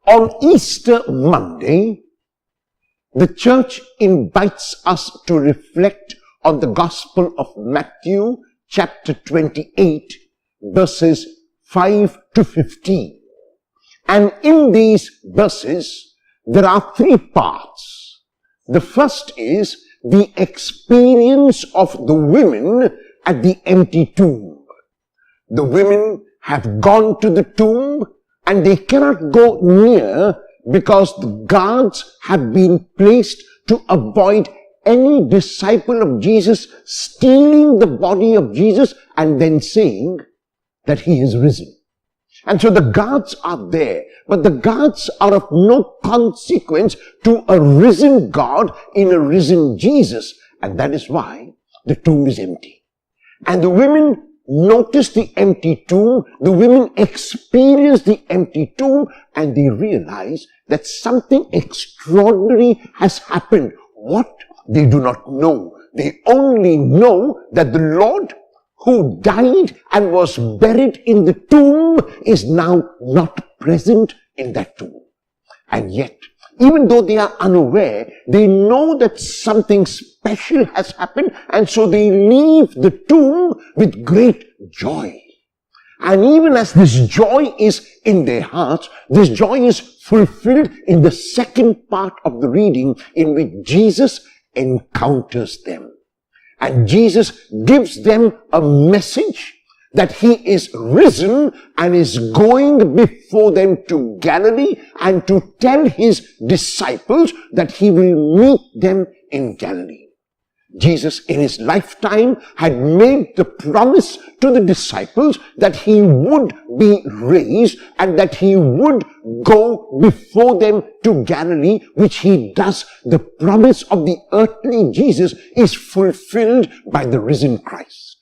On Easter Monday, the church invites us to reflect on the Gospel of Matthew, chapter 28, verses 5 to 15. And in these verses, there are three parts. The first is the experience of the women at the empty tomb. The women have gone to the tomb and they cannot go near because the guards have been placed to avoid any disciple of Jesus stealing the body of Jesus and then saying that he is risen. And so the guards are there, but the guards are of no consequence to a risen God in a risen Jesus. And that is why the tomb is empty. And the women notice the empty tomb, the women experience the empty tomb, and they realize that something extraordinary has happened. What? They do not know. They only know that the Lord who died and was buried in the tomb is now not present in that tomb. And yet, even though they are unaware, they know that something special has happened, and so they leave the tomb with great joy. And even as this joy is in their hearts, this joy is fulfilled in the second part of the reading, in which Jesus encounters them. And Jesus gives them a message that he is risen and is going before them to Galilee, and to tell his disciples that he will meet them in Galilee. Jesus in his lifetime had made the promise to the disciples that he would be raised and that he would go before them to Galilee, which he does. The promise of the earthly Jesus is fulfilled by the risen Christ.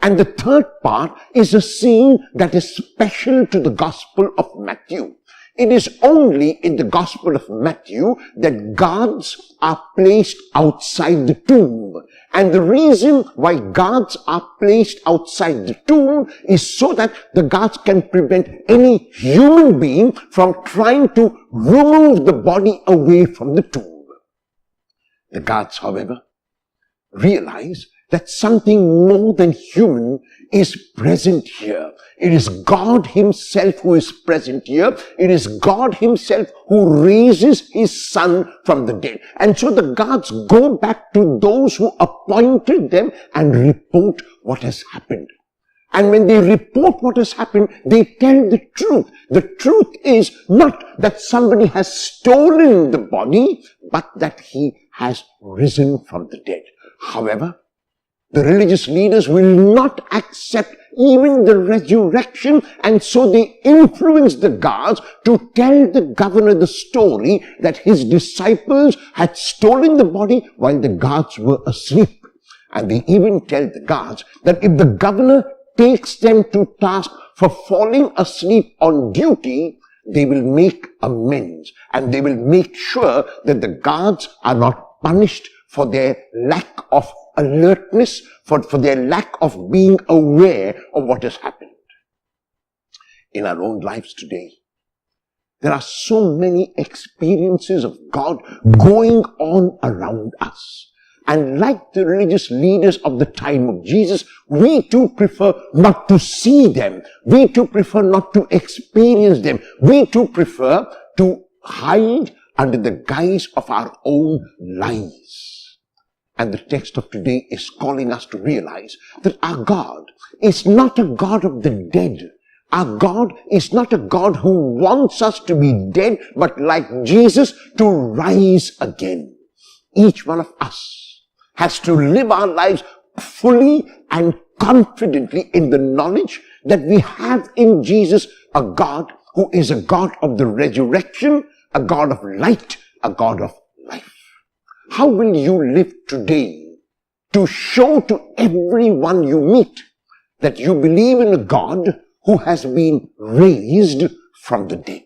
And the third part is a scene that is special to the Gospel of Matthew. It is only in the Gospel of Matthew that guards are placed outside the tomb. And the reason why guards are placed outside the tomb is so that the guards can prevent any human being from trying to remove the body away from the tomb. The guards, however, realize that something more than human is present here. It is God himself who is present here. It is God himself who raises his son from the dead. And so the guards go back to those who appointed them and report what has happened. And when they report what has happened, they tell the truth. The truth is not that somebody has stolen the body, but that he has risen from the dead. However, the religious leaders will not accept even the resurrection, and so they influence the guards to tell the governor the story that his disciples had stolen the body while the guards were asleep. And they even tell the guards that if the governor takes them to task for falling asleep on duty, they will make amends, and they will make sure that the guards are not punished for their lack of alertness, for their lack of being aware of what has happened. In our own lives today, there are so many experiences of God going on around us. And like the religious leaders of the time of Jesus, we too prefer not to see them. We too prefer not to experience them. We too prefer to hide under the guise of our own lies. And the text of today is calling us to realize that our God is not a God of the dead. Our God is not a God who wants us to be dead, but like Jesus, to rise again. Each one of us has to live our lives fully and confidently in the knowledge that we have in Jesus a God who is a God of the resurrection, a God of light, a God of life. How will you live today to show to everyone you meet that you believe in a God who has been raised from the dead?